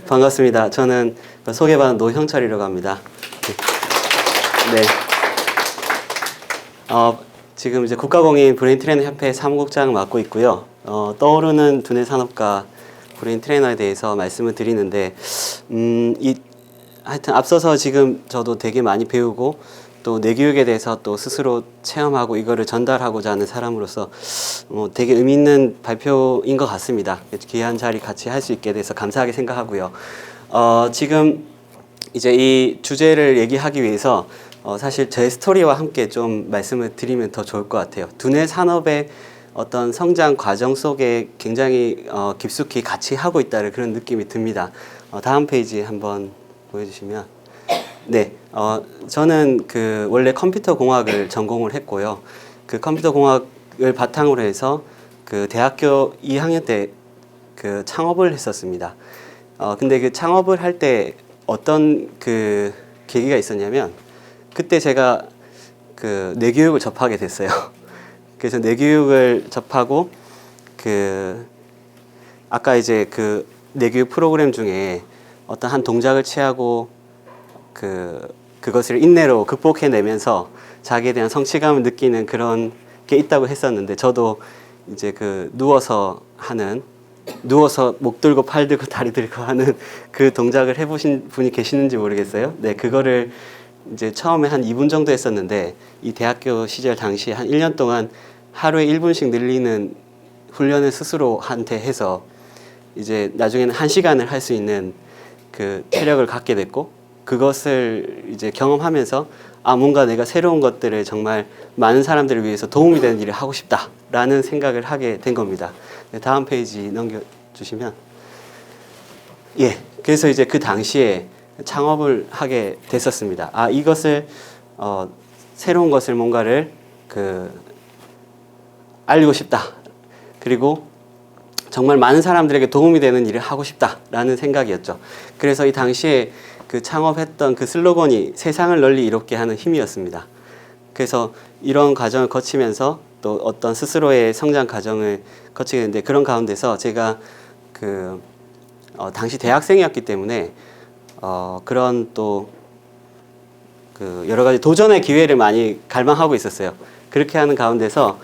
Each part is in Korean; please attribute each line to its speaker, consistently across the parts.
Speaker 1: 반갑습니다. 저는 소개받은 노형철이라고 합니다. 네. 지금 이제 국가공인 브레인 트레이너 협회 사무국장 맡고 있고요. 떠오르는 두뇌 산업과 브레인 트레이너에 대해서 말씀을 드리는데, 하여튼 앞서서 지금 저도 되게 많이 배우고 또 뇌교육에 대해서 또 스스로 체험하고 이거를 전달하고자 하는 사람으로서 되게 의미 있는 발표인 것 같습니다. 귀한 자리 같이 할 수 있게 돼서 감사하게 생각하고요. 지금 이제 이 주제를 얘기하기 위해서 사실 제 스토리와 함께 좀 말씀을 드리면 더 좋을 것 같아요. 두뇌 산업의 어떤 성장 과정 속에 굉장히 깊숙이 같이 하고 있다는 그런 느낌이 듭니다. 다음 페이지 한번 보여주시면. 네, 저는 원래 컴퓨터 공학을 전공을 했고요. 그 컴퓨터 공학을 바탕으로 해서 대학교 2학년 때 창업을 했었습니다. 근데 그 창업을 할 때 어떤 계기가 있었냐면, 그때 제가 뇌교육을 접하게 됐어요. 그래서 뇌교육을 접하고 아까 이제 뇌교육 프로그램 중에 어떤 한 동작을 취하고 그것을 인내로 극복해내면서 자기에 대한 성취감을 느끼는 그런 게 있다고 했었는데, 저도 이제 누워서 목 들고 팔 들고 다리 들고 하는 그 동작을 해보신 분이 계시는지 모르겠어요. 네, 그거를 이제 처음에 한 2분 정도 했었는데, 이 대학교 시절 당시에 한 1년 동안 하루에 1분씩 늘리는 훈련을 스스로한테 해서 이제 나중에는 1시간을 할 수 있는 체력을 갖게 됐고, 그것을 이제 경험하면서 뭔가 내가 새로운 것들을 정말 많은 사람들을 위해서 도움이 되는 일을 하고 싶다라는 생각을 하게 된 겁니다. 네, 다음 페이지 넘겨주시면. 예, 그래서 이제 그 당시에 창업을 하게 됐었습니다. 이것을 새로운 것을 뭔가를 알리고 싶다. 그리고 정말 많은 사람들에게 도움이 되는 일을 하고 싶다라는 생각이었죠. 그래서 이 당시에 창업했던 슬로건이 세상을 널리 이롭게 하는 힘이었습니다. 그래서 이런 과정을 거치면서 또 어떤 스스로의 성장 과정을 거치게 됐는데, 그런 가운데서 제가 당시 대학생이었기 때문에 그런 또 여러 가지 도전의 기회를 많이 갈망하고 있었어요. 그렇게 하는 가운데서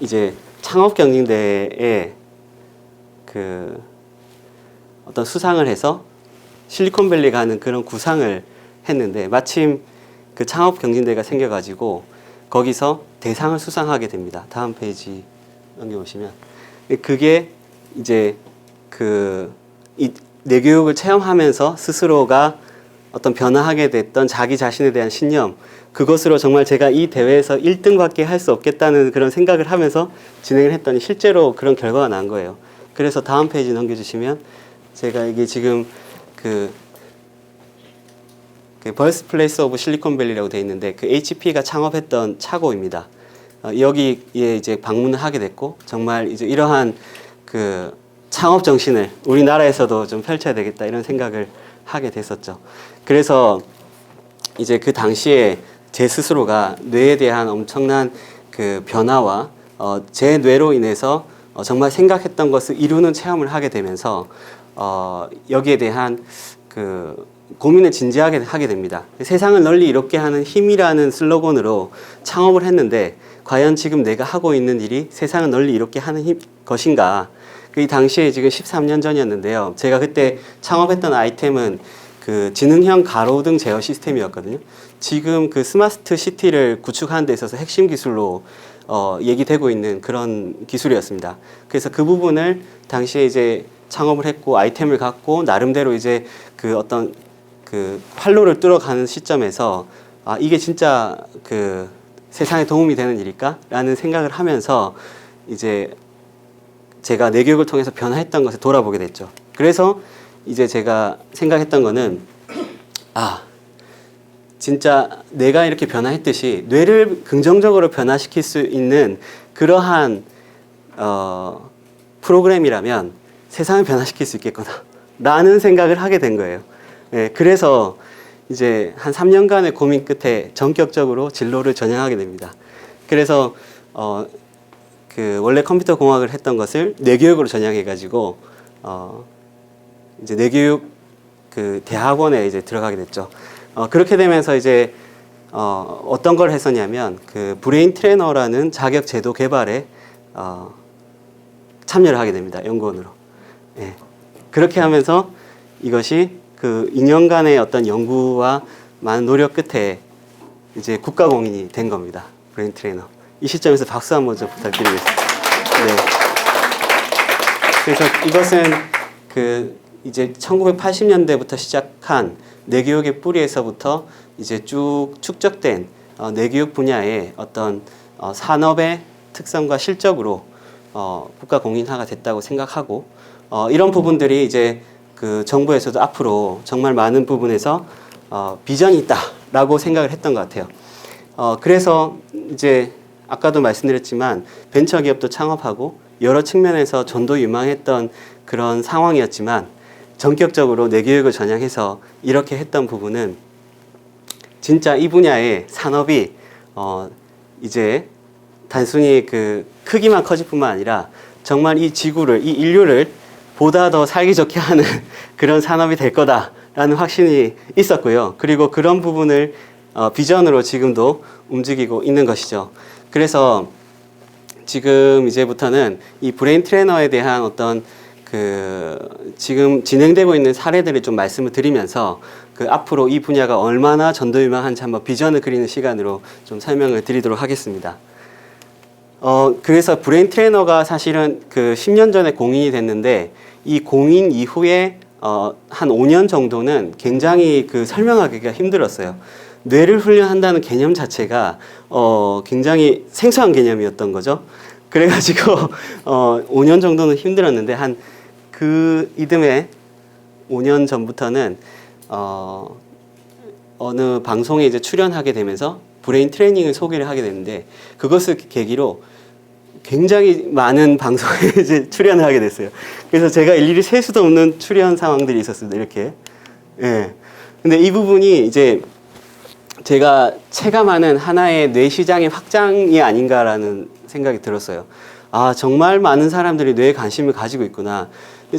Speaker 1: 이제 창업경진대회에 어떤 수상을 해서 실리콘밸리 가는 그런 구상을 했는데, 마침 창업경진대회가 생겨가지고 거기서 대상을 수상하게 됩니다. 다음 페이지 넘겨보시면, 그게 이제 이 뇌교육을 체험하면서 스스로가 어떤 변화하게 됐던 자기 자신에 대한 신념, 그것으로 정말 제가 이 대회에서 1등밖에 할 수 없겠다는 그런 생각을 하면서 진행을 했더니 실제로 그런 결과가 난 거예요. 그래서 다음 페이지 넘겨주시면, 제가 이게 지금 벌스플레이스 오브 실리콘밸리라고 되어 있는데, HP가 창업했던 차고입니다. 여기에 이제 방문을 하게 됐고, 정말 이제 이러한 창업 정신을 우리나라에서도 좀 펼쳐야 되겠다 이런 생각을 하게 됐었죠. 그래서 이제 그 당시에 제 스스로가 뇌에 대한 엄청난 변화와 제 뇌로 인해서 정말 생각했던 것을 이루는 체험을 하게 되면서 여기에 대한 고민을 진지하게 하게 됩니다. 세상을 널리 이롭게 하는 힘이라는 슬로건으로 창업을 했는데, 과연 지금 내가 하고 있는 일이 세상을 널리 이롭게 하는 것인가? 이 당시에 지금 13년 전이었는데요. 제가 그때 창업했던 아이템은 지능형 가로등 제어 시스템이었거든요. 지금 스마트 시티를 구축하는 데 있어서 핵심 기술로 얘기되고 있는 그런 기술이었습니다. 그래서 그 부분을 당시에 이제 창업을 했고 아이템을 갖고 나름대로 이제 어떤 활로를 뚫어가는 시점에서 이게 진짜 세상에 도움이 되는 일일까? 라는 생각을 하면서 이제 제가 뇌교육을 통해서 변화했던 것을 돌아보게 됐죠. 그래서 이제 제가 생각했던 거는 진짜 내가 이렇게 변화했듯이 뇌를 긍정적으로 변화시킬 수 있는 그러한 프로그램이라면 세상을 변화시킬 수 있겠구나 라는 생각을 하게 된 거예요. 네, 그래서 이제 한 3년간의 고민 끝에 전격적으로 진로를 전향하게 됩니다. 그래서 원래 컴퓨터 공학을 했던 것을 뇌교육으로 전향해가지고 이제 뇌교육 그 대학원에 이제 들어가게 됐죠. 그렇게 되면서 이제 어떤 걸 했었냐면 그 브레인 트레이너라는 자격 제도 개발에 참여를 하게 됩니다. 연구원으로. 예. 그렇게 하면서 이것이 그 2년간의 어떤 연구와 많은 노력 끝에 이제 국가공인이 된 겁니다. 브레인 트레이너. 이 시점에서 박수 한번 좀 부탁드리겠습니다. 네. 그래서 이것은 그 이제 1980년대부터 시작한 뇌교육의 뿌리에서부터 이제 쭉 축적된 뇌교육 분야의 어떤 산업의 특성과 실적으로 국가 공인화가 됐다고 생각하고 이런 부분들이 이제 그 정부에서도 앞으로 정말 많은 부분에서 비전이 있다라고 생각을 했던 것 같아요. 그래서 이제 아까도 말씀드렸지만 벤처기업도 창업하고 여러 측면에서 전도유망했던 그런 상황이었지만 전격적으로 뇌교육을 전향해서 이렇게 했던 부분은 진짜 이 분야의 산업이 이제 단순히 그 크기만 커질 뿐만 아니라 정말 이 지구를, 이 인류를 보다 더 살기 좋게 하는 그런 산업이 될 거다라는 확신이 있었고요. 그리고 그런 부분을 비전으로 지금도 움직이고 있는 것이죠. 그래서 지금 이제부터는 이 브레인 트레이너에 대한 어떤 그 지금 진행되고 있는 사례들을 좀 말씀을 드리면서 그 앞으로 이 분야가 얼마나 전도유망한지 한번 비전을 그리는 시간으로 좀 설명을 드리도록 하겠습니다. 그래서 브레인 트레이너가 사실은 그 10년 전에 공인이 됐는데 이 공인 이후에 한 5년 정도는 굉장히 그 설명하기가 힘들었어요. 뇌를 훈련한다는 개념 자체가 굉장히 생소한 개념이었던 거죠. 그래가지고 5년 정도는 힘들었는데 한 그 이듬해 5년 전부터는 어느 방송에 이제 출연하게 되면서 브레인 트레이닝을 소개를 하게 됐는데 그것을 계기로 굉장히 많은 방송에 이제 출연을 하게 됐어요. 그래서 제가 일일이 셀 수도 없는 출연 상황들이 있었습니다. 이렇게. 예. 근데 이 부분이 이제 제가 체감하는 하나의 뇌 시장의 확장이 아닌가라는 생각이 들었어요. 아, 정말 많은 사람들이 뇌에 관심을 가지고 있구나.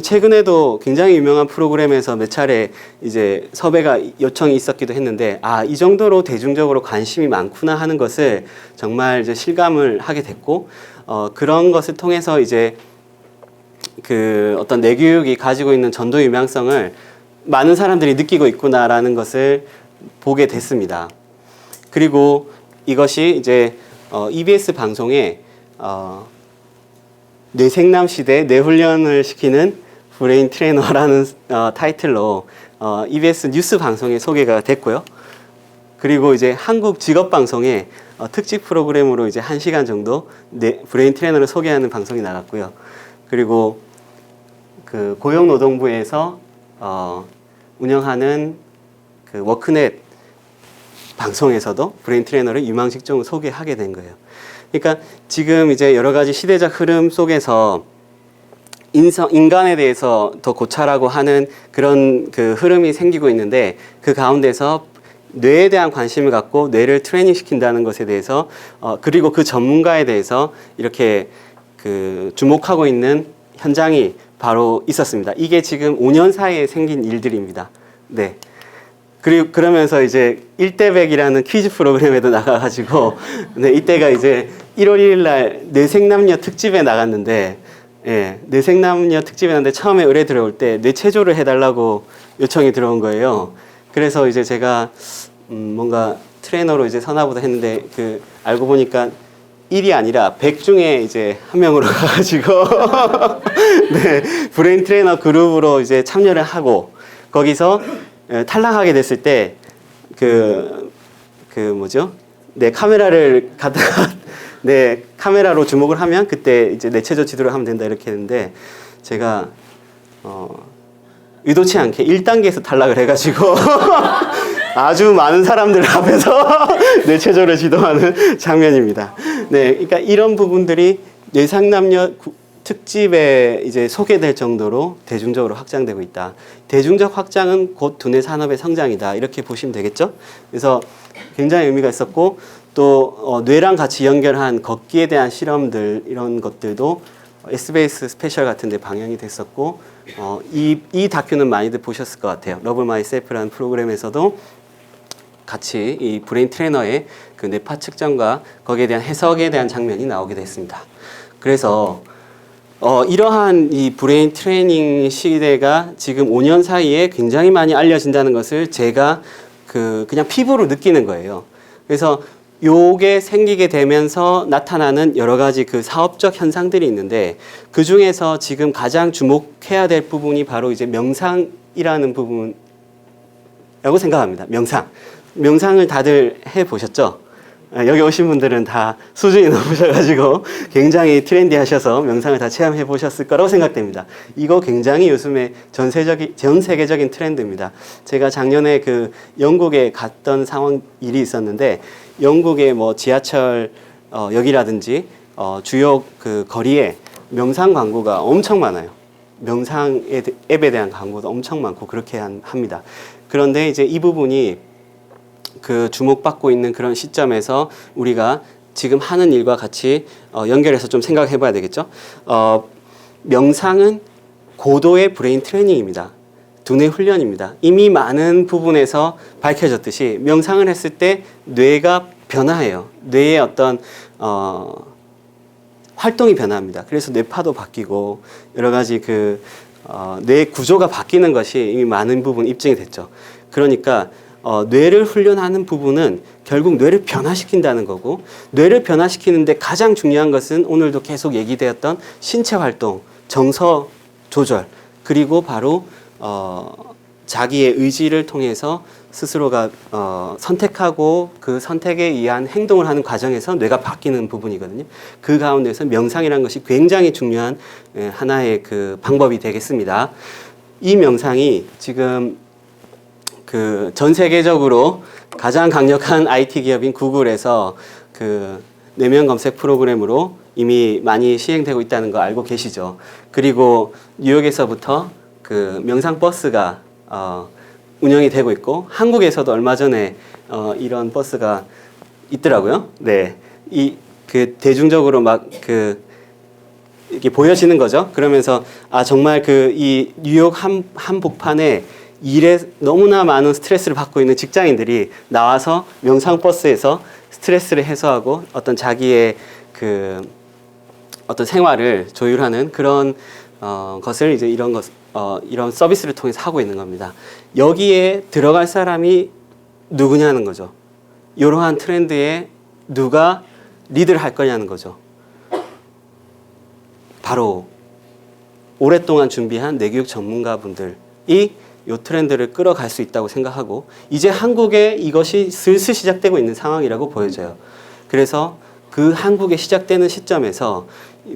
Speaker 1: 최근에도 굉장히 유명한 프로그램에서 몇 차례 이제 섭외가 요청이 있었기도 했는데, 아, 이 정도로 대중적으로 관심이 많구나 하는 것을 정말 이제 실감을 하게 됐고, 그런 것을 통해서 이제 그 어떤 뇌교육이 가지고 있는 전도 유명성을 많은 사람들이 느끼고 있구나라는 것을 보게 됐습니다. 그리고 이것이 이제 EBS 방송에 뇌생남 시대 뇌훈련을 시키는 브레인 트레이너라는 타이틀로 EBS 뉴스 방송에 소개가 됐고요. 그리고 이제 한국 직업 방송에 특집 프로그램으로 이제 1시간 정도 브레인 트레이너를 소개하는 방송이 나갔고요. 그리고 그 고용노동부에서 운영하는 그 워크넷 방송에서도 브레인 트레이너를 유망 직종을 소개하게 된 거예요. 그러니까 지금 이제 여러 가지 시대적 흐름 속에서 인간에 대해서 더 고찰하고 하는 그런 그 흐름이 생기고 있는데 그 가운데서 뇌에 대한 관심을 갖고 뇌를 트레이닝 시킨다는 것에 대해서 그리고 그 전문가에 대해서 이렇게 그 주목하고 있는 현장이 바로 있었습니다. 이게 지금 5년 사이에 생긴 일들입니다. 네. 그리고 그러면서 이제 1대100이라는 퀴즈 프로그램에도 나가가지고 네, 이때가 이제 1월 1일 날 뇌생남녀 특집에 나갔는데 예, 뇌생남녀 특집에 나갔는데 처음에 의뢰 들어올 때 뇌체조를 해달라고 요청이 들어온 거예요. 그래서 이제 제가 뭔가 트레이너로 이제 선하보다 했는데 그 알고 보니까 1이 아니라 100 중에 이제 한 명으로 가가지고 네, 브레인 트레이너 그룹으로 이제 참여를 하고 거기서 탈락하게 됐을 때 뭐죠? 내 카메라를 갖다가 내 카메라로 주목을 하면 그때 이제 뇌체조 지도를 하면 된다 이렇게 했는데 제가 의도치 않게 1단계에서 탈락을 해가지고 아주 많은 사람들 앞에서 뇌체조를 지도하는 장면입니다. 네, 그러니까 이런 부분들이 뇌상남녀 특집에 이제 소개될 정도로 대중적으로 확장되고 있다. 대중적 확장은 곧 두뇌 산업의 성장이다. 이렇게 보시면 되겠죠? 그래서 굉장히 의미가 있었고 또 뇌랑 같이 연결한 걷기에 대한 실험들 이런 것들도 SBS 스페셜 같은 데 방영이 됐었고 이 다큐는 많이들 보셨을 것 같아요. 러브 마이셀프라는 프로그램에서도 같이 이 브레인 트레이너의 그 뇌파 측정과 거기에 대한 해석에 대한 장면이 나오게 됐습니다. 그래서 이러한 이 브레인 트레이닝 시대가 지금 5년 사이에 굉장히 많이 알려진다는 것을 제가 그냥 피부로 느끼는 거예요. 그래서 요게 생기게 되면서 나타나는 여러 가지 그 사업적 현상들이 있는데 그 중에서 지금 가장 주목해야 될 부분이 바로 이제 명상이라는 부분이라고 생각합니다. 명상을 다들 해 보셨죠? 여기 오신 분들은 다 수준이 높으셔가지고 굉장히 트렌디하셔서 명상을 다 체험해 보셨을 거라고 생각됩니다. 이거 굉장히 요즘에 전 세계적인 트렌드입니다. 제가 작년에 그 영국에 갔던 일이 있었는데 영국의 뭐 지하철 역이라든지 주요 그 거리에 명상 광고가 엄청 많아요. 명상 앱에 대한 광고도 엄청 많고 그렇게 합니다. 그런데 이제 이 부분이 그 주목받고 있는 그런 시점에서 우리가 지금 하는 일과 같이 연결해서 좀 생각해 봐야 되겠죠. 명상은 고도의 브레인 트레이닝입니다. 두뇌 훈련입니다. 이미 많은 부분에서 밝혀졌듯이 명상을 했을 때 뇌가 변화해요. 뇌의 어떤 활동이 변화합니다. 그래서 뇌파도 바뀌고 여러 가지 뇌 구조가 바뀌는 것이 이미 많은 부분 입증이 됐죠. 그러니까 뇌를 훈련하는 부분은 결국 뇌를 변화시킨다는 거고 뇌를 변화시키는데 가장 중요한 것은 오늘도 계속 얘기되었던 신체 활동, 정서 조절 그리고 바로 자기의 의지를 통해서 스스로가 선택하고 그 선택에 의한 행동을 하는 과정에서 뇌가 바뀌는 부분이거든요. 그 가운데서 명상이라는 것이 굉장히 중요한 하나의 그 방법이 되겠습니다. 이 명상이 지금 그 전 세계적으로 가장 강력한 IT 기업인 구글에서 그 내면 검색 프로그램으로 이미 많이 시행되고 있다는 거 알고 계시죠? 그리고 뉴욕에서부터 그 명상 버스가 운영이 되고 있고 한국에서도 얼마 전에 이런 버스가 있더라고요. 네, 그 대중적으로 막 이렇게 보여지는 거죠. 그러면서 정말 이 뉴욕 한복판에 일에 너무나 많은 스트레스를 받고 있는 직장인들이 나와서 명상버스에서 스트레스를 해소하고 어떤 자기의 어떤 생활을 조율하는 그런 것을 이제 이런 서비스를 통해서 하고 있는 겁니다. 여기에 들어갈 사람이 누구냐는 거죠. 이러한 트렌드에 누가 리드를 할 거냐는 거죠. 바로 오랫동안 준비한 뇌교육 전문가분들이 이 트렌드를 끌어갈 수 있다고 생각하고 이제 한국에 이것이 슬슬 시작되고 있는 상황이라고 보여져요. 그래서 그 한국에 시작되는 시점에서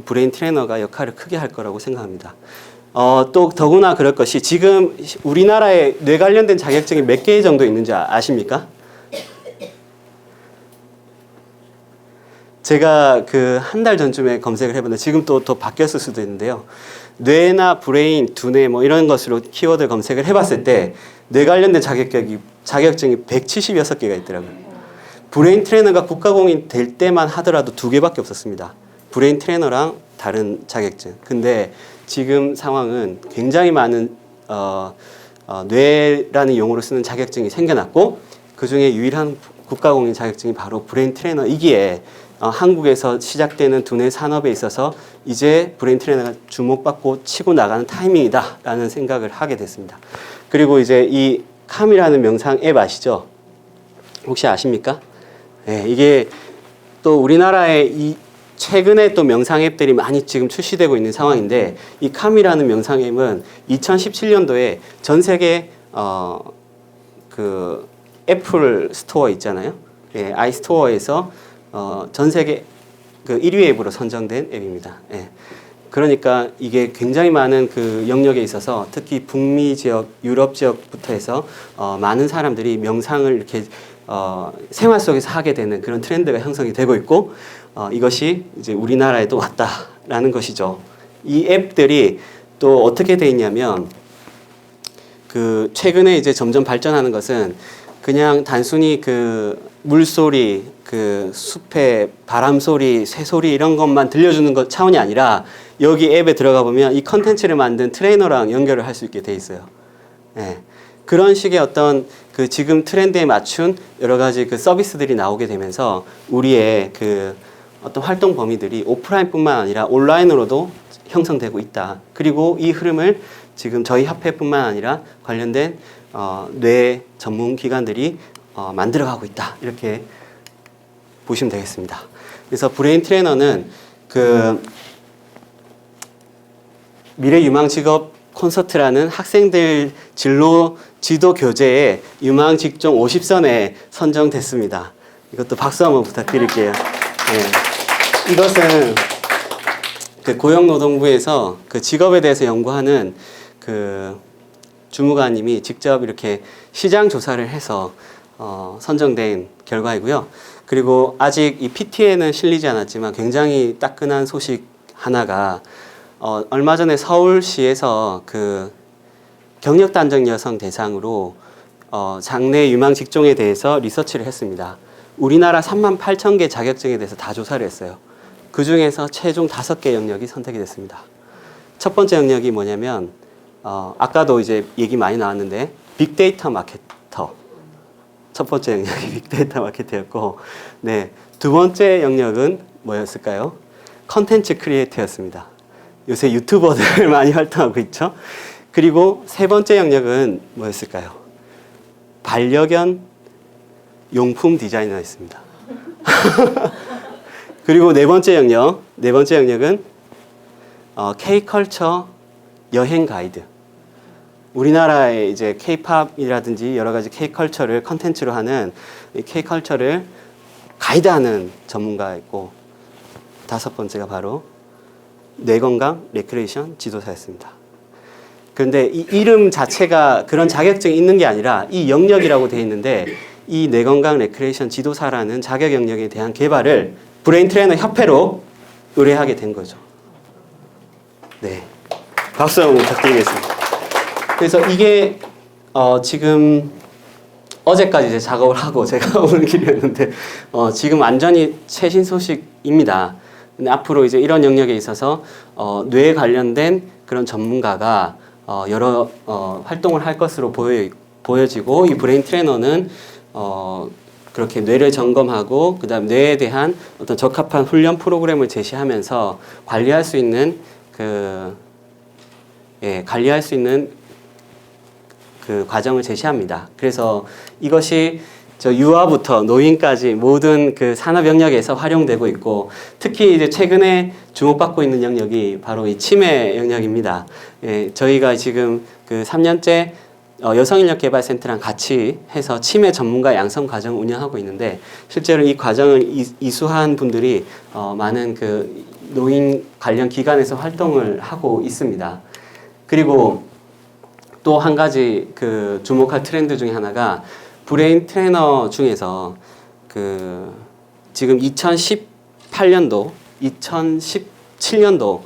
Speaker 1: 브레인 트레이너가 역할을 크게 할 거라고 생각합니다. 또 더구나 그럴 것이 지금 우리나라에 뇌 관련된 자격증이 몇 개 정도 있는지 아십니까? 제가 한 달 전쯤에 검색을 해봤는데 지금 또 더 바뀌었을 수도 있는데요. 뇌나 브레인, 두뇌 뭐 이런 것으로 키워드 검색을 해봤을 때 뇌 관련된 자격증이 176개가 있더라고요. 브레인 트레이너가 국가공인 될 때만 하더라도 2개밖에 없었습니다. 브레인 트레이너랑 다른 자격증. 근데 지금 상황은 굉장히 많은 뇌라는 용어로 쓰는 자격증이 생겨났고 그중에 유일한 국가공인 자격증이 바로 브레인 트레이너이기에 한국에서 시작되는 두뇌 산업에 있어서 이제 브레인 트레이너가 주목받고 치고 나가는 타이밍이다라는 생각을 하게 됐습니다. 그리고 이제 이 캄이라는 명상 앱 아시죠? 혹시 아십니까? 네, 이게 또 우리나라에 최근에 또 명상 앱들이 많이 지금 출시되고 있는 상황인데 이 캄이라는 명상 앱은 2017년도에 전 세계 그 애플 스토어 있잖아요. 예, 아이스토어에서 전 세계 1위 앱으로 선정된 앱입니다. 예. 그러니까 이게 굉장히 많은 영역에 있어서 특히 북미 지역, 유럽 지역부터 해서 많은 사람들이 명상을 이렇게 생활 속에서 하게 되는 그런 트렌드가 형성이 되고 있고 이것이 이제 우리나라에도 왔다라는 것이죠. 이 앱들이 또 어떻게 돼 있냐면 최근에 이제 점점 발전하는 것은 그냥 단순히 물소리, 그 숲의 바람소리, 새소리 이런 것만 들려주는 것 차원이 아니라 여기 앱에 들어가 보면 이 컨텐츠를 만든 트레이너랑 연결을 할 수 있게 돼 있어요. 예. 그런 식의 어떤 그 지금 트렌드에 맞춘 여러 가지 그 서비스들이 나오게 되면서 우리의 그 어떤 활동 범위들이 오프라인뿐만 아니라 온라인으로도 형성되고 있다. 그리고 이 흐름을 지금 저희 협회뿐만 아니라 관련된 뇌 전문 기관들이 만들어가고 있다. 이렇게 보시면 되겠습니다. 그래서 브레인 트레이너는 그 미래 유망 직업 콘서트라는 학생들 진로 지도 교재에 유망 직종 50선에 선정됐습니다. 이것도 박수 한번 부탁드릴게요. 네. 이것은 그 고용노동부에서 그 직업에 대해서 연구하는 그 주무관님이 직접 이렇게 시장 조사를 해서 선정된 결과이고요. 그리고 아직 이 PT에는 실리지 않았지만 굉장히 따끈한 소식 하나가 얼마 전에 서울시에서 그 경력 단정 여성 대상으로 장래 유망 직종에 대해서 리서치를 했습니다. 우리나라 38,000개 자격증에 대해서 다 조사를 했어요. 그 중에서 최종 5개 영역이 선택이 됐습니다. 첫 번째 영역이 뭐냐면 아까도 이제 얘기 많이 나왔는데 빅데이터 마케터. 첫 번째 영역이 빅데이터 마케터였고, 네, 두 번째 영역은 뭐였을까요? 컨텐츠 크리에이터였습니다. 요새 유튜버들 많이 활동하고 있죠. 그리고 세 번째 영역은 뭐였을까요? 반려견 용품 디자이너였습니다. 그리고 네 번째 영역은 K-컬처 여행 가이드. 우리나라의 이제 K-팝이라든지 여러 가지 K-컬처를 컨텐츠로 하는 K-컬처를 가이드하는 전문가가 있고, 다섯 번째가 바로 뇌건강 레크레이션 지도사였습니다. 그런데 이 이름 자체가 그런 자격증이 있는 게 아니라 이 영역이라고 되어 있는데 이 뇌건강 레크레이션 지도사라는 자격 영역에 대한 개발을 브레인 트레이너 협회로 의뢰하게 된 거죠. 네, 박수 한번 부탁드리겠습니다. 그래서 이게 지금 어제까지 이제 작업을 하고 제가 오는 길이었는데 지금 완전히 최신 소식입니다. 근데 앞으로 이제 이런 영역에 있어서 뇌에 관련된 그런 전문가가 여러 활동을 할 것으로 보여지고 이 브레인 트레이너는 그렇게 뇌를 점검하고 그다음 뇌에 대한 어떤 적합한 훈련 프로그램을 제시하면서 관리할 수 있는 그 과정을 제시합니다. 그래서 이것이 저 유아부터 노인까지 모든 그 산업 영역에서 활용되고 있고, 특히 이제 최근에 주목받고 있는 영역이 바로 이 치매 영역입니다. 예, 저희가 지금 그 3년째 여성인력개발센터랑 같이 해서 치매 전문가 양성 과정을 운영하고 있는데, 실제로 이 과정을 이수한 분들이 많은 그 노인 관련 기관에서 활동을 하고 있습니다. 그리고 또 한 가지 그 주목할 트렌드 중에 하나가 브레인 트레이너 중에서 그 지금 2018년도, 2017년도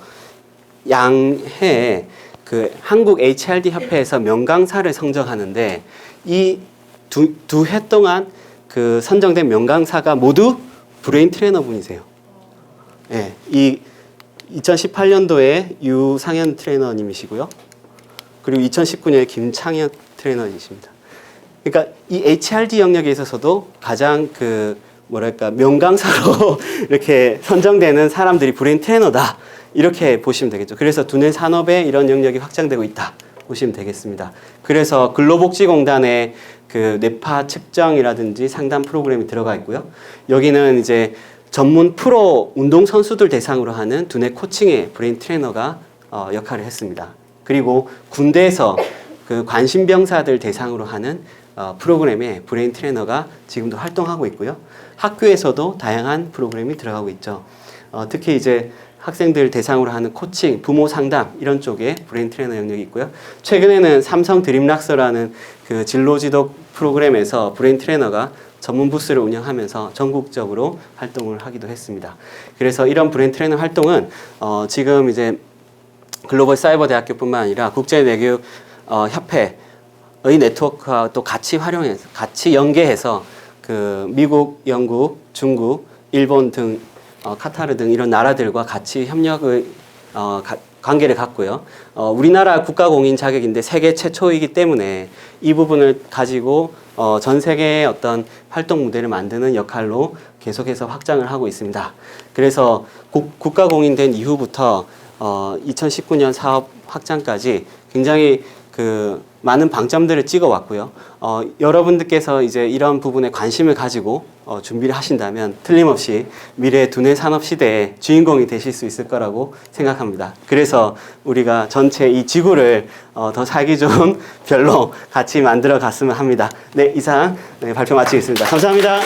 Speaker 1: 양해에 그 한국 HRD 협회에서 명강사를 선정하는데 이 두 해 동안 그 선정된 명강사가 모두 브레인 트레이너 분이세요. 예, 이 2018년도에 유상현 트레이너님이시고요. 그리고 2019년에 김창현 트레이너이십니다. 그러니까 이 HRD 영역에 있어서도 가장 그 뭐랄까 명강사로 이렇게 선정되는 사람들이 브레인 트레이너다, 이렇게 보시면 되겠죠. 그래서 두뇌 산업에 이런 영역이 확장되고 있다 보시면 되겠습니다. 그래서 근로복지공단의 그 뇌파 측정이라든지 상담 프로그램이 들어가 있고요. 여기는 이제 전문 프로 운동 선수들 대상으로 하는 두뇌 코칭의 브레인 트레이너가 역할을 했습니다. 그리고 군대에서 그 관심병사들 대상으로 하는 프로그램에 브레인 트레이너가 지금도 활동하고 있고요. 학교에서도 다양한 프로그램이 들어가고 있죠. 특히 이제 학생들 대상으로 하는 코칭, 부모 상담 이런 쪽에 브레인 트레이너 영역이 있고요. 최근에는 삼성 드림락서라는 그 진로지도 프로그램에서 브레인 트레이너가 전문 부스를 운영하면서 전국적으로 활동을 하기도 했습니다. 그래서 이런 브레인 트레이너 활동은 지금 이제 글로벌 사이버 대학교뿐만 아니라 국제 뇌교육 협회의 네트워크와 또 같이 활용해서, 같이 연계해서 그 미국, 영국, 중국, 일본 등 카타르 등 이런 나라들과 같이 협력을 관계를 갖고요. 우리나라 국가공인 자격인데 세계 최초이기 때문에 이 부분을 가지고 전 세계의 어떤 활동 무대를 만드는 역할로 계속해서 확장을 하고 있습니다. 그래서 국가공인된 이후부터 2019년 사업 확장까지 굉장히 그 많은 방점들을 찍어 왔고요. 여러분들께서 이제 이런 부분에 관심을 가지고 준비를 하신다면 틀림없이 미래의 두뇌 산업 시대의 주인공이 되실 수 있을 거라고 생각합니다. 그래서 우리가 전체 이 지구를 더 살기 좋은 별로 같이 만들어 갔으면 합니다. 네, 이상 발표 마치겠습니다. 감사합니다.